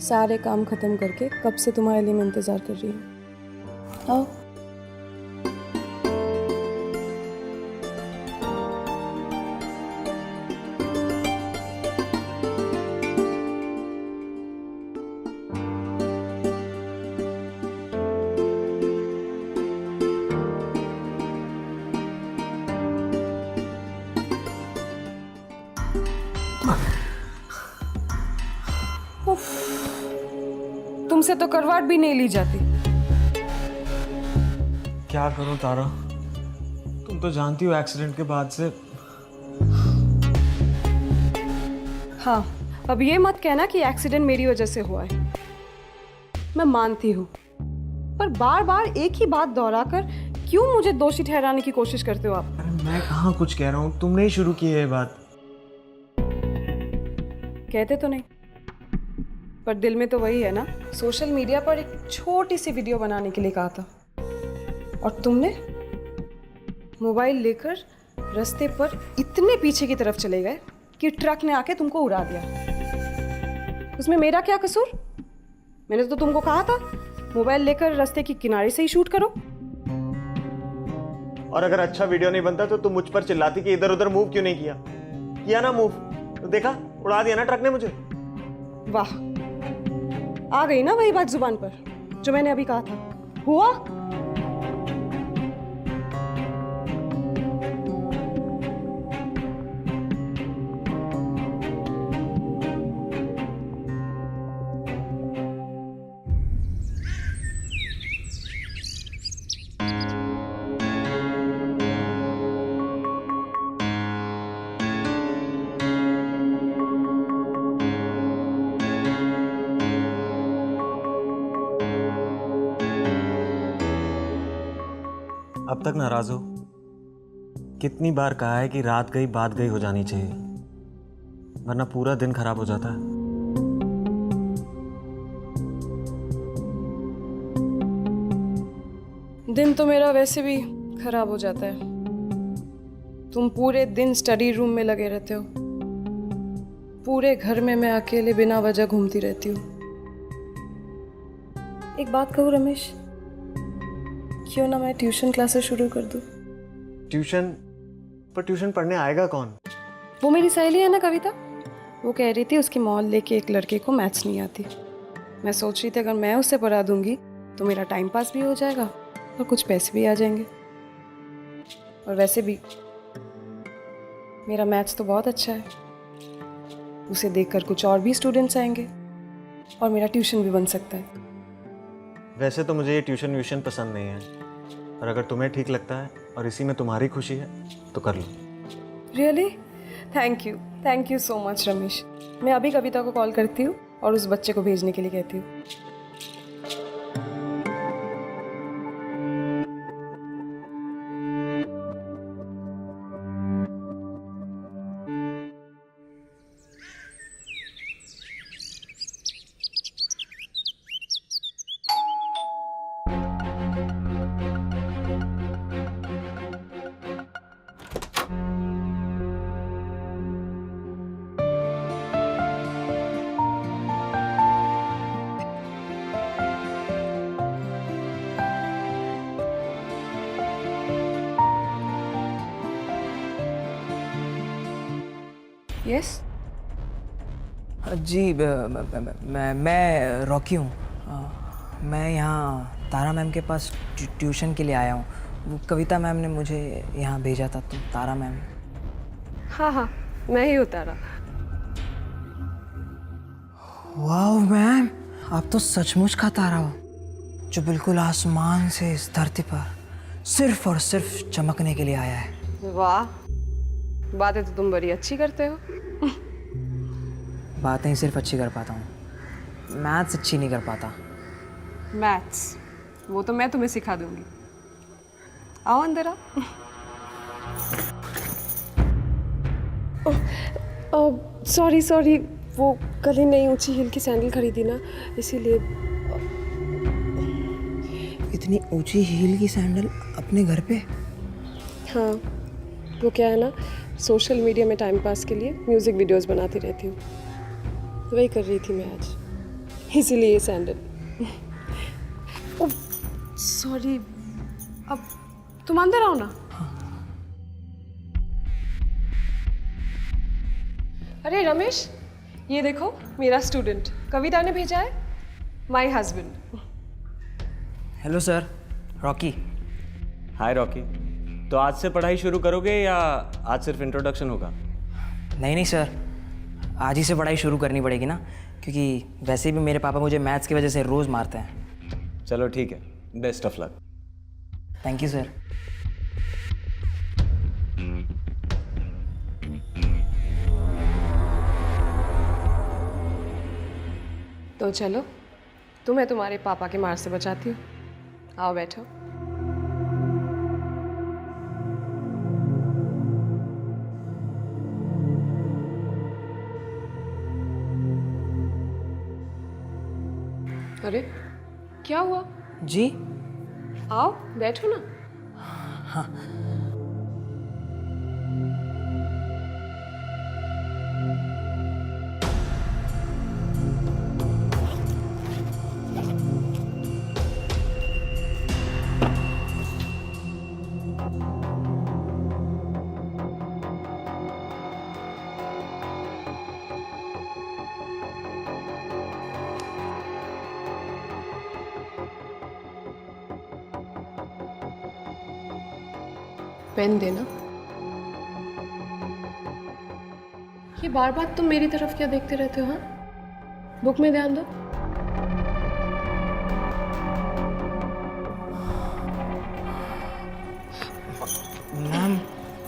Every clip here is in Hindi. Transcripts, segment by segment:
सारे काम खत्म करके कब से तुम्हारे लिए मैं इंतज़ार कर रही हूँ। आओ। तुमसे तो करवाट भी नहीं ली जाती। क्या करूं तारा, तुम तो जानती हो एक्सीडेंट के बाद से। हाँ, अब ये मत कहना कि एक्सीडेंट मेरी वजह से हुआ है। मैं मानती हूँ, पर बार बार एक ही बात दोहराकर क्यों मुझे दोषी ठहराने की कोशिश करते हो आप? अरे मैं कहाँ कुछ कह रहा हूँ, तुमने ही शुरू की है ये बात। कहते तो नहीं, पर दिल में तो वही है ना। सोशल मीडिया पर एक छोटी सी वीडियो बनाने के लिए कहा था और तुमने मोबाइल लेकर रास्ते पर इतने पीछे की तरफ चले गए कि ट्रक ने आके तुमको उड़ा दिया। उसमें मेरा क्या कसूर? मैंने तो तुमको कहा था मोबाइल लेकर रास्ते के किनारे से ही शूट करो। और अगर अच्छा वीडियो नहीं बनता तो तुम मुझ पर चिल्लाती कि इधर उधर मूव क्यों नहीं किया। किया ना मूव, तो देखा, उड़ा दिया ना ट्रक ने मुझे। वाह, आ गई ना वही बात जुबान पर जो मैंने अभी कहा था। हुआ? अब तक नाराज हो? कितनी बार कहा है कि रात गई बात गई हो जानी चाहिए, वरना पूरा दिन खराब हो जाता है। दिन तो मेरा वैसे भी खराब हो जाता है। तुम पूरे दिन स्टडी रूम में लगे रहते हो, पूरे घर में मैं अकेले बिना वजह घूमती रहती हूँ। एक बात कहूँ रमेश, क्यों ना मैं ट्यूशन क्लासेस शुरू कर दूँ? ट्यूशन? पर ट्यूशन पढ़ने आएगा कौन? वो मेरी सहेली है ना कविता, वो कह रही थी उसकी मोहल्ले के एक लड़के को मैथ्स नहीं आती। मैं सोच रही थी अगर मैं उससे पढ़ा दूंगी तो मेरा टाइम पास भी हो जाएगा और कुछ पैसे भी आ जाएंगे। और वैसे भी मेरा मैथ्स तो बहुत अच्छा है, उसे देखकर कुछ और भी स्टूडेंट्स आएंगे और मेरा ट्यूशन भी बन सकता है। वैसे तो मुझे ये ट्यूशन व्यूशन पसंद नहीं है, पर अगर तुम्हें ठीक लगता है और इसी में तुम्हारी खुशी है तो कर लो। Really? Thank you so much Ramesh. मैं अभी कविता को कॉल करती हूँ और उस बच्चे को भेजने के लिए कहती हूँ। यस? जी, मैं रॉकी हूँ। मैं यहाँ तारा मैम के पास ट्यूशन के लिए आया हूँ। वो कविता मैम ने मुझे यहाँ भेजा था। तो तारा मैम? हाँ, मैं ही हूँ तारा। वाह मैम, आप तो सचमुच का तारा हो, जो बिल्कुल आसमान से इस धरती पर सिर्फ और सिर्फ चमकने के लिए आया है। वाह, बातें तो तुम बड़ी अच्छी करते हो। बातें सिर्फ अच्छी कर पाता हूँ, मैथ्स अच्छी नहीं कर पाता। मैथ्स वो तो मैं तुम्हें सिखा दूंगी। आओ अंदर आओ। सॉरी, वो कल ही नई ऊंची हील की सैंडल खरीदी ना, इसीलिए। इतनी ऊंची हील की सैंडल अपने घर पे? हाँ, वो क्या है ना, सोशल मीडिया में टाइम पास के लिए म्यूज़िक वीडियोस बनाती रहती हूँ, वही कर रही थी मैं आज। इसीलिए ये सैंडल। ओ सॉरी, अब तुम अंदर आओ ना। अरे रमेश, ये देखो मेरा स्टूडेंट कविता ने भेजा है, my husband. Hello sir, Rocky. Hi Rocky, तो आज से पढ़ाई शुरू करोगे या आज सिर्फ इंट्रोडक्शन होगा? नहीं नहीं सर, आज ही से पढ़ाई शुरू करनी पड़ेगी ना, क्योंकि वैसे भी मेरे पापा मुझे मैथ्स की वजह से रोज़ मारते हैं। चलो ठीक है, best of luck. Thank you sir. तो चलो, तुम्हें तुम्हारे पापा के मार से बचाती हूँ। आओ बैठो। अरे क्या हुआ? जी? आओ बैठो ना। पेन देना। ये बार बार तुम मेरी तरफ क्या देखते रहते हो? हाँ, बुक में ध्यान दो। मैम,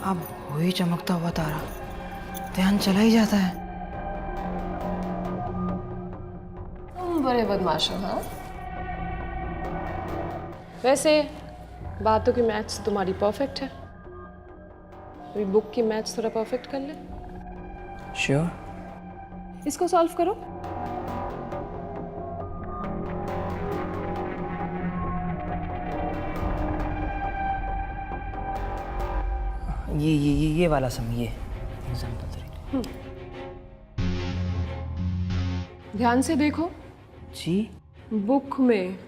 अब हो ही चमकता हुआ तारा, ध्यान चला ही जाता है। तुम बड़े बदमाश हो। हाँ, वैसे बातों की मैथ्स तुम्हारी परफेक्ट है, अभी बुक की मैथ्स थोड़ा परफेक्ट कर ले। श्योर। इसको सॉल्व करो। ये वाला सम, ये एग्जाम्पल 3। ध्यान से देखो जी? बुक में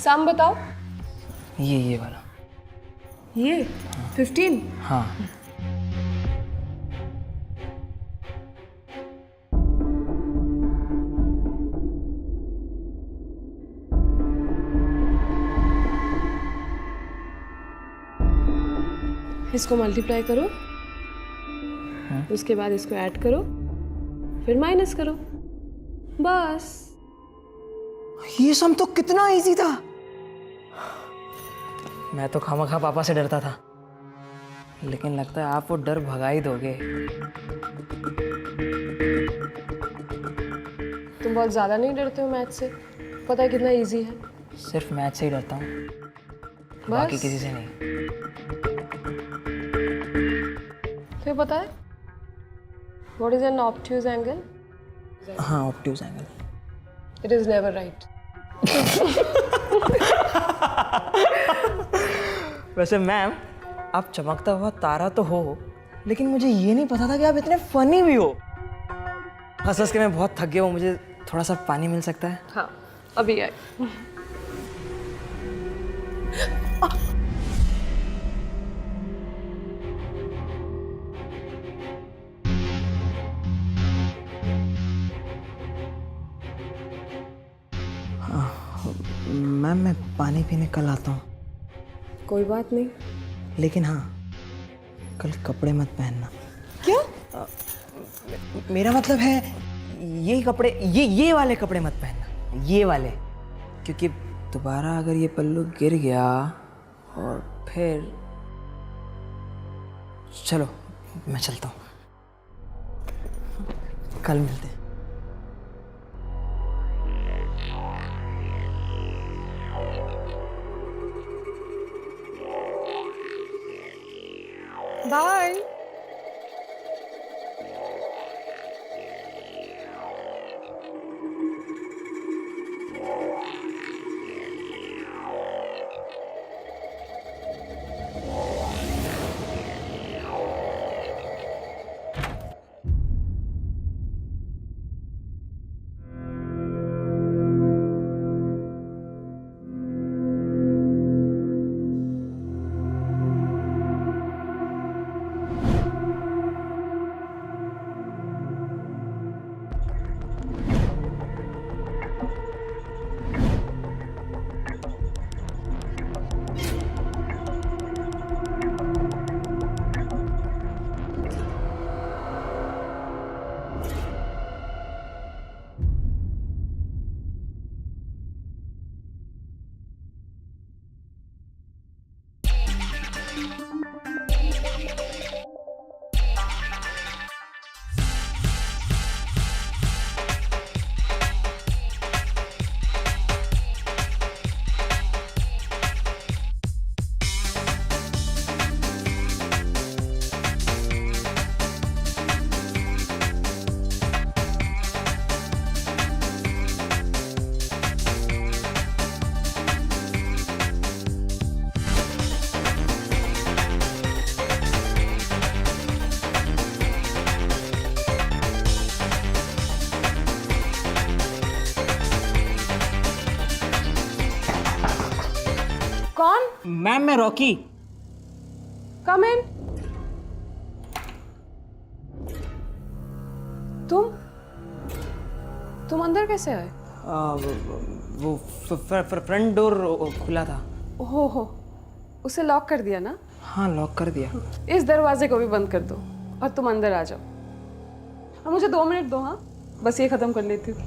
सम बताओ। ये वाला। ये 15। हाँ। इसको मल्टीप्लाई करो, उसके बाद इसको ऐड करो, फिर माइनस करो, बस। ये सम तो कितना इजी था। मैं तो खामखा पापा से डरता था, लेकिन लगता है आप वो डर भगा ही दोगे। तुम बहुत ज़्यादा नहीं डरते हो मैथ से? पता है कितना इजी है। सिर्फ मैथ से ही डरता हूँ, बाकी किसी से नहीं। तुम्हें पता है what is an obtuse angle? हाँ, obtuse angle. It is never right. वैसे मैम, आप चमकता हुआ तारा तो हो, लेकिन मुझे ये नहीं पता था कि आप इतने फनी भी हो। हंस के मैं बहुत थक गया हूँ, मुझे थोड़ा सा पानी मिल सकता है? हाँ, अभी आए। मैम, मैं पानी पीने कल आता हूँ। कोई बात नहीं। लेकिन हाँ, कल कपड़े मत पहनना। क्या? मेरा मतलब है ये कपड़े, ये वाले कपड़े मत पहनना, ये वाले, क्योंकि दोबारा अगर ये पल्लू गिर गया और फिर। चलो मैं चलता हूँ, कल मिलते हैं। बाय। मैम मैं रॉकी। कम इन। तुम अंदर कैसे आए? वो फ्रंट डोर खुला था। हो उसे लॉक कर दिया ना? हाँ लॉक कर दिया। इस दरवाजे को भी बंद कर दो और तुम अंदर आ जाओ। और मुझे 2 मिनट दो, हाँ बस ये खत्म कर लेती हूँ।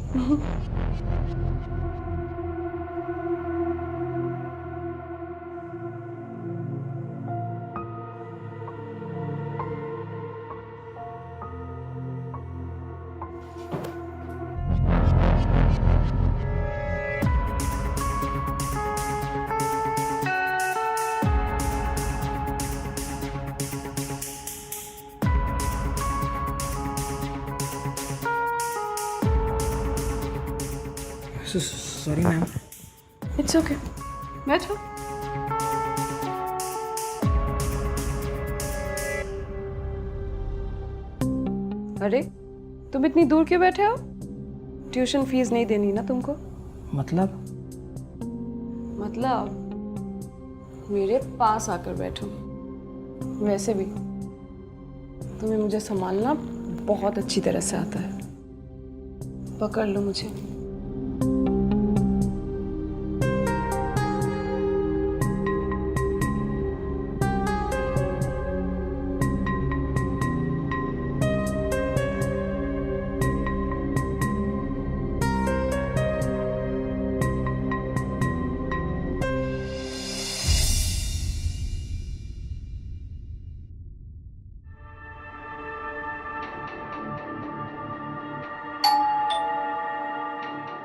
Sorry ma'am. इट्स ओके, बैठो। अरे तुम इतनी दूर क्यों बैठे हो? ट्यूशन फीस नहीं देनी ना तुमको? मतलब मेरे पास आकर बैठो। वैसे भी तुम्हें मुझे संभालना बहुत अच्छी तरह से आता है। पकड़ लो मुझे।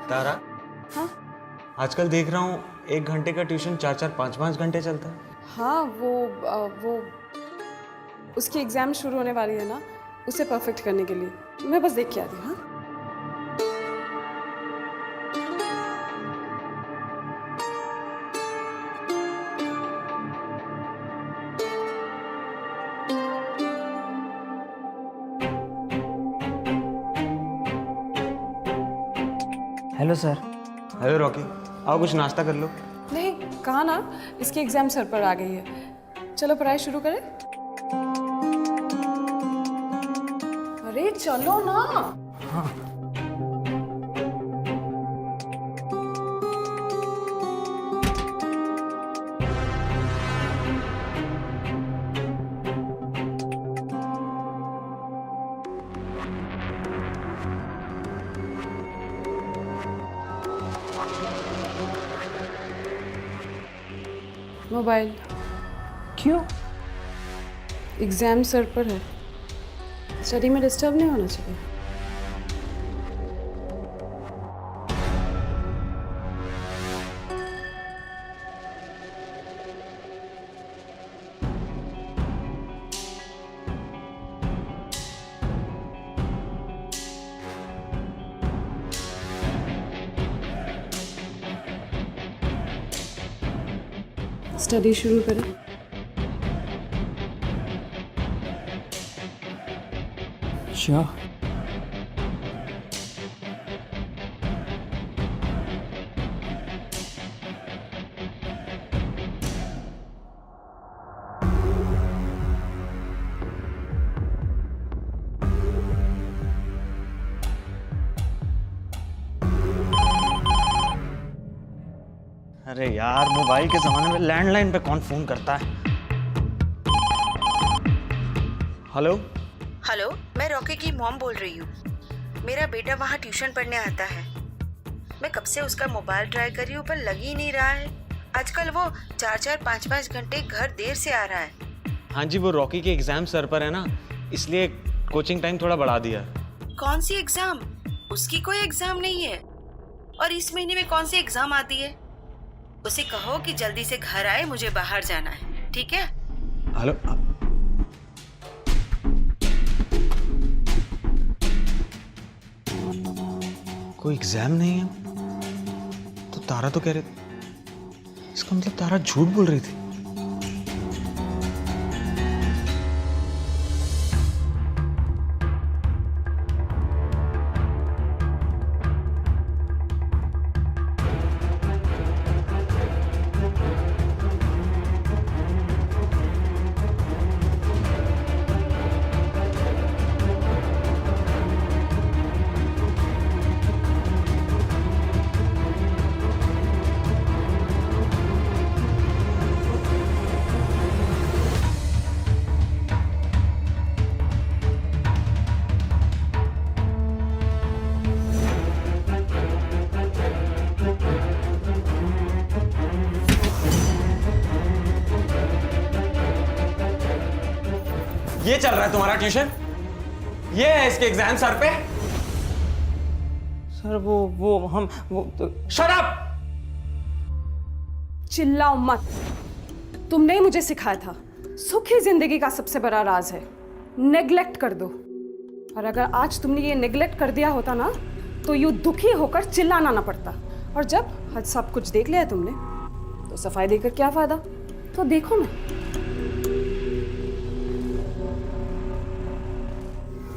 तारा, हाँ आजकल देख रहा हूँ 1 घंटे का ट्यूशन 4-4, 5-5 घंटे चलता है। हाँ, वो उसकी एग्जाम शुरू होने वाली है ना, उसे परफेक्ट करने के लिए मैं बस देख के आती हूँ। हाँ हेलो सर। हेलो रॉकी, आओ कुछ नाश्ता कर लो। नहीं, कहा ना इसकी एग्जाम सर पर आ गई है। चलो पढ़ाई शुरू करें। अरे चलो ना। हाँ मोबाइल क्यों? एग्जाम सर पर है, स्टडी में डिस्टर्ब नहीं होना चाहिए। स्टडी शुरू करें। श्योर। अरे यार, मोबाइल के जमाने में लैंडलाइन पे कौन फोन करता है? हेलो हेलो, मैं रॉकी की मॉम बोल रही हूँ। मेरा बेटा वहाँ ट्यूशन पढ़ने आता है। मैं कब से उसका मोबाइल ट्राई कर रही हूँ पर लग ही नहीं रहा है। आजकल वो 4-4, 5-5 घंटे घर देर से आ रहा है। हाँ जी, वो रॉकी के एग्जाम सर पर है ना, इसलिए कोचिंग टाइम थोड़ा बढ़ा दिया। कौन सी एग्जाम? उसकी कोई एग्जाम नहीं है। और इस महीने में कौन सी एग्जाम आती है? उसे कहो कि जल्दी से घर आए, मुझे बाहर जाना है, ठीक है? हेलो, कोई एग्जाम नहीं है तो तारा तो कह रही, इसका मतलब तारा झूठ बोल रही थी। ये चल रहा है तुम्हारा ट्यूशन? ये है इसके एग्जाम सर पे? सर वो हम वो तो शट अप! चिल्लाओ मत। तुमने ही मुझे सिखाया था सुखी जिंदगी का सबसे बड़ा राज है नेग्लेक्ट कर दो। और अगर आज तुमने ये नेग्लेक्ट कर दिया होता ना तो यूं दुखी होकर चिल्लाना ना पड़ता। और जब आज सब कुछ देख लिया तुमने तो सफाई देकर क्या फायदा? तो देखो ना।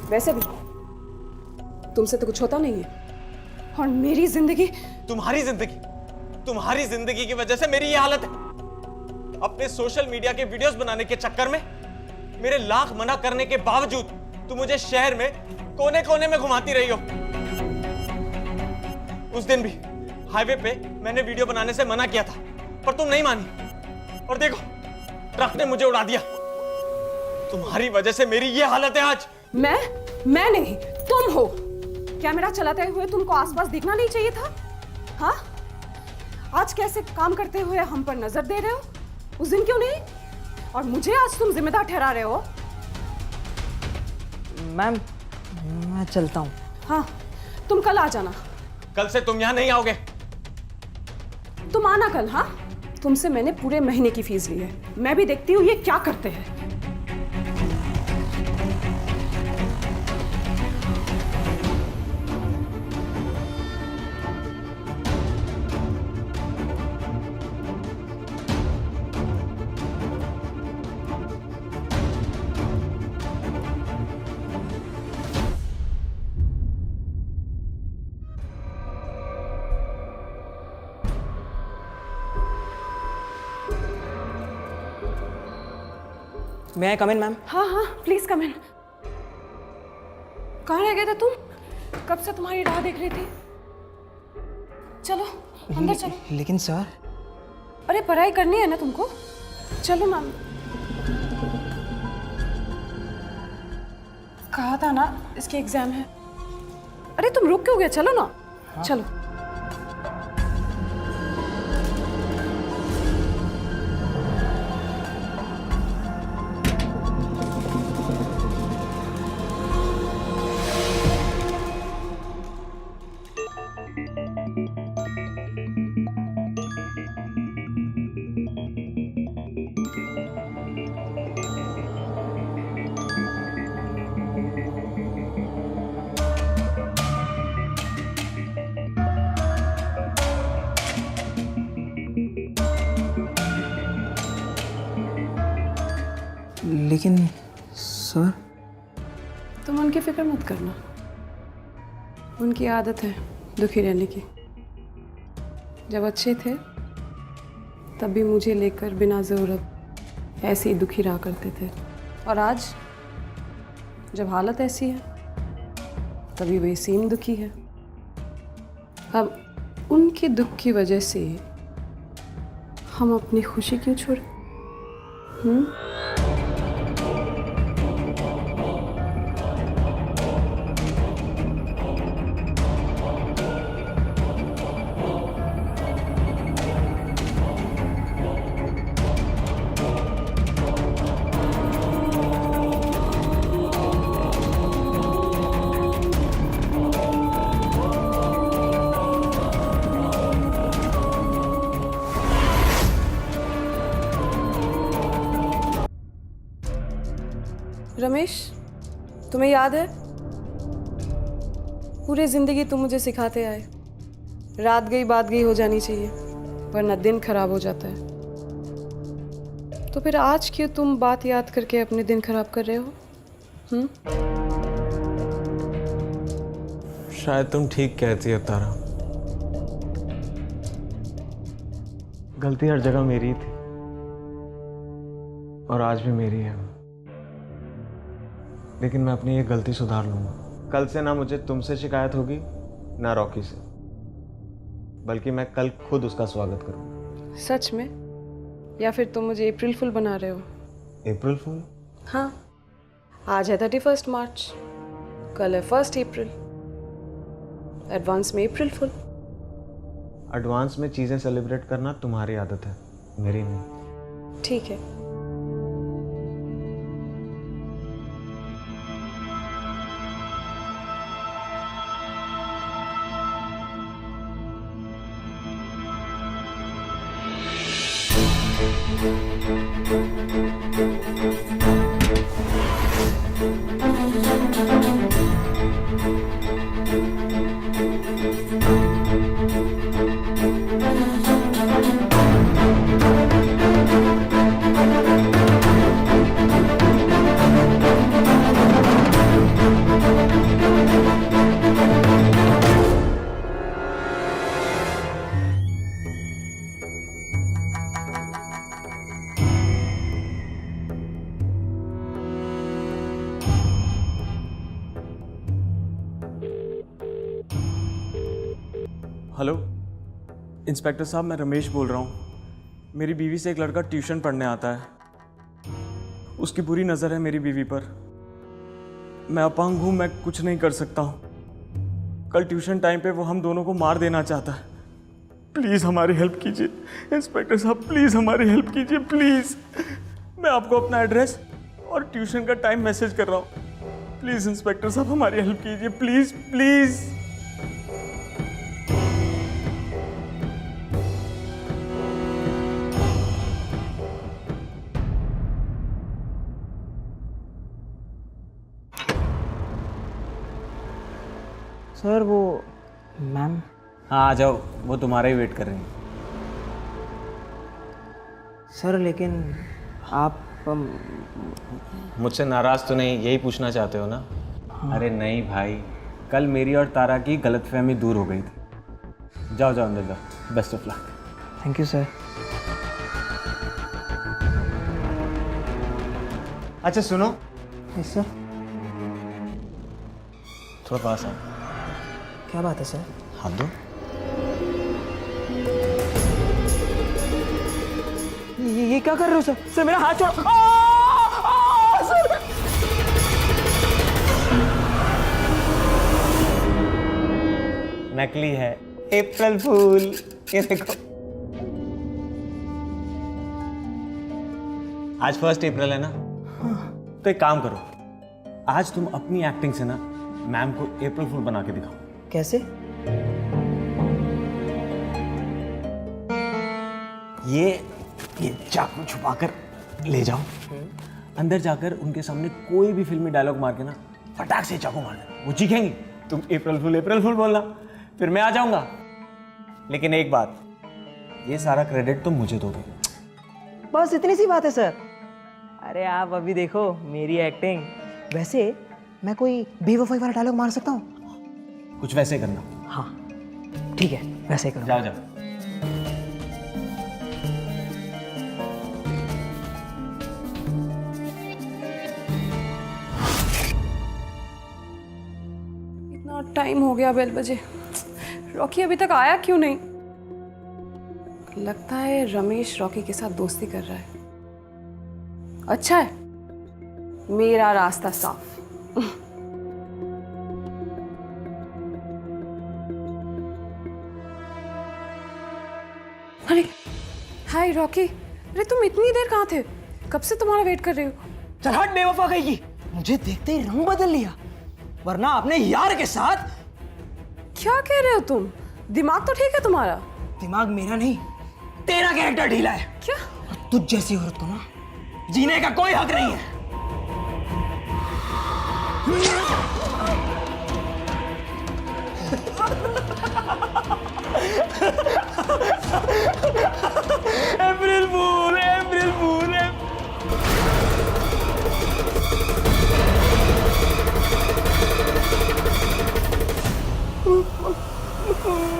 वैसे भी तुमसे तो कुछ होता नहीं है और मेरी जिंदगी। तुम्हारी जिंदगी की वजह से मेरी ये हालत है। अपने सोशल मीडिया के वीडियोस बनाने के चक्कर में मेरे लाख मना करने के बावजूद तुम मुझे शहर में कोने कोने में घुमाती रही हो। उस दिन भी हाईवे पे मैंने वीडियो बनाने से मना किया था पर तुम नहीं मानी और देखो ट्रक ने मुझे उड़ा दिया। तुम्हारी वजह से मेरी ये हालत है आज। मैं नहीं, तुम हो। क्या मेरा चलाते हुए तुमको आसपास दिखना नहीं चाहिए था? हाँ, आज कैसे काम करते हुए हम पर नजर दे रहे हो, उस दिन क्यों नहीं? और मुझे आज तुम जिम्मेदार ठहरा रहे हो। मैम मैं चलता हूँ। हाँ, तुम कल आ जाना। कल से तुम यहाँ नहीं आओगे। तुम आना कल। हाँ, तुमसे मैंने पूरे महीने की फीस ली है। मैं भी देखती हूँ ये क्या करते हैं। मैं कम इन मैम? हाँ हाँ, प्लीज कम इन। कहाँ रह गए थे तुम? कब से तुम्हारी राह देख रही थी। चलो अंदर चलो। लेकिन सर। अरे पढ़ाई करनी है ना तुमको, चलो ना। कहा था ना इसके एग्जाम है। अरे तुम रुक क्यों गए? चलो ना। हाँ? चलो। लेकिन सर। तुम उनकी फिक्र मत करना, उनकी आदत है दुखी रहने की। जब अच्छे थे तब भी मुझे लेकर बिना ज़रूरत ऐसे ही दुखी रहा करते थे, और आज जब हालत ऐसी है तभी वे सेम दुखी है। अब उनके दुख की वजह से हम अपनी खुशी क्यों छोड़े? रमेश, तुम्हें याद है पूरी जिंदगी तुम मुझे सिखाते आए रात गई बात गई हो जानी चाहिए, वरना दिन खराब हो जाता है। तो फिर आज क्यों तुम बात याद करके अपने दिन खराब कर रहे हो? शायद तुम ठीक कहती हो तारा। गलती हर जगह मेरी थी और आज भी मेरी है, लेकिन मैं अपनी ये गलती सुधार लूंगा। कल से ना मुझे तुमसे शिकायत होगी ना रॉकी से, बल्कि मैं कल खुद उसका स्वागत करूंगा। सच में? या फिर तुम मुझे अप्रैल फुल बना रहे हो? अप्रैल फूल? हाँ, आज है 31 मार्च, कल है 1 अप्रैल। एडवांस में अप्रैल फुल। एडवांस में चीजें सेलिब्रेट करना तुम्हारी आदत है, मेरी नहीं। ठीक है, हेलो इंस्पेक्टर साहब, मैं रमेश बोल रहा हूँ। मेरी बीवी से एक लड़का ट्यूशन पढ़ने आता है। उसकी बुरी नज़र है मेरी बीवी पर। मैं अपंग हूँ, मैं कुछ नहीं कर सकता हूँ। कल ट्यूशन टाइम पे वो हम दोनों को मार देना चाहता है। प्लीज़ हमारी हेल्प कीजिए इंस्पेक्टर साहब, प्लीज़ हमारी हेल्प कीजिए प्लीज़। मैं आपको अपना एड्रेस और ट्यूशन का टाइम मैसेज कर रहा हूँ। प्लीज़ इंस्पेक्टर साहब हमारी हेल्प कीजिए, प्लीज़ प्लीज़। सर वो मैम। हाँ आ जाओ, वो तुम्हारा ही वेट कर रही हैं। सर लेकिन आप मुझसे नाराज़ तो नहीं, यही पूछना चाहते हो ना? हाँ। अरे नहीं भाई, कल मेरी और तारा की गलतफहमी दूर हो गई थी। जाओ जाओ अंदर जाओ, best of luck. Thank you sir. अच्छा सुनो, यस सर। थोड़ा पास आओ। क्या बात है सर? हाथ दो। ये क्या कर रहे हो सर? सर मेरा हाथ छोड़ो। सर नकली है, अप्रैल फूल। ये देखो, आज 1 अप्रैल है ना? तो एक काम करो, आज तुम अपनी एक्टिंग से ना मैम को अप्रैल फूल बना के दिखाओ। कैसे? ये चाकू छुपाकर ले जाओ, अंदर जाकर उनके सामने कोई भी फिल्मी डायलॉग मार के ना फटाक से चाकू मार देना। वो चीखेंगी, तुम अप्रैल फूल बोलना, फिर मैं आ जाऊंगा। लेकिन एक बात, ये सारा क्रेडिट तुम मुझे दोगे। बस इतनी सी बात है सर। अरे आप अभी देखो मेरी एक्टिंग। वैसे मैं कोई बेवफाई वाला डायलॉग मार सकता हूँ? कुछ वैसे करना। हाँ ठीक है, वैसे करो। जाओ जाओ। इतना टाइम हो गया, बेल बजे, रॉकी अभी तक आया क्यों नहीं? लगता है रमेश रॉकी के साथ दोस्ती कर रहा है। अच्छा है, मेरा रास्ता साफ। अरे हाय रॉकी, अरे तुम इतनी देर कहाँ थे? कब से तुम्हारा वेट कर रही हो। चल हट बेवफा कहीं की। मुझे देखते ही रंग बदल लिया, वरना अपने यार के साथ। क्या कह रहे हो तुम? दिमाग तो ठीक है तुम्हारा? दिमाग मेरा नहीं, तेरा कैरेक्टर ढीला है। क्या? और तुझ जैसी औरत को ना जीने का कोई हक नहीं है। April fool, April fool.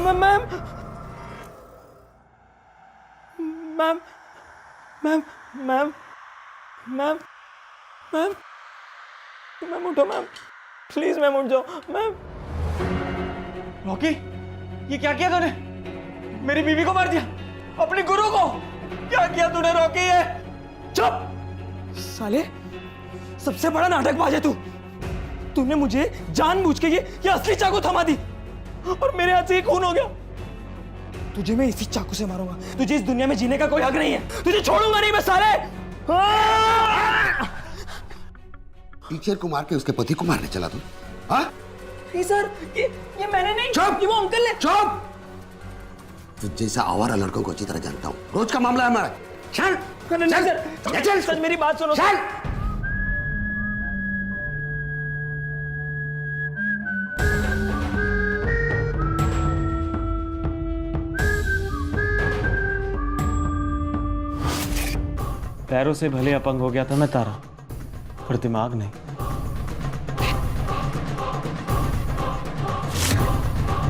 Ma'am ma'am ma'am ma'am ma'am ma'am ma'am उठो मैम, प्लीज मैम उठ जाओ मैम। रॉकी, ये क्या किया तूने? मेरी बीवी को मार दिया, अपने गुरु को। क्या किया तूने रॉकी? ये चुप साले, सबसे बड़ा नाटकबाज है तू। तूने मुझे जानबूझ के ये असली चाकू थमा दी और मेरे हाथ से ये खून हो गया। तुझे मैं इसी चाकू से मारूंगा। तुझे इस दुनिया में जीने का कोई हक नहीं है। तुझे छोड़ूंगा नहीं मैं साले। टीचर को मार के उसके पति को मारने चला तू? हाँ? नहीं सर, ये मैंने नहीं। चुप! ये वो अंकल ने। चुप! तुझ जैसा आवारा लड़कों को अच्छी तरह जानता हूँ। रोज का मामला है हमारा। चल नहीं सर, चल सर मेरी बात सुनो चल। पैरों से भले अपंग हो गया था मैं तारा, पर दिमाग नहीं।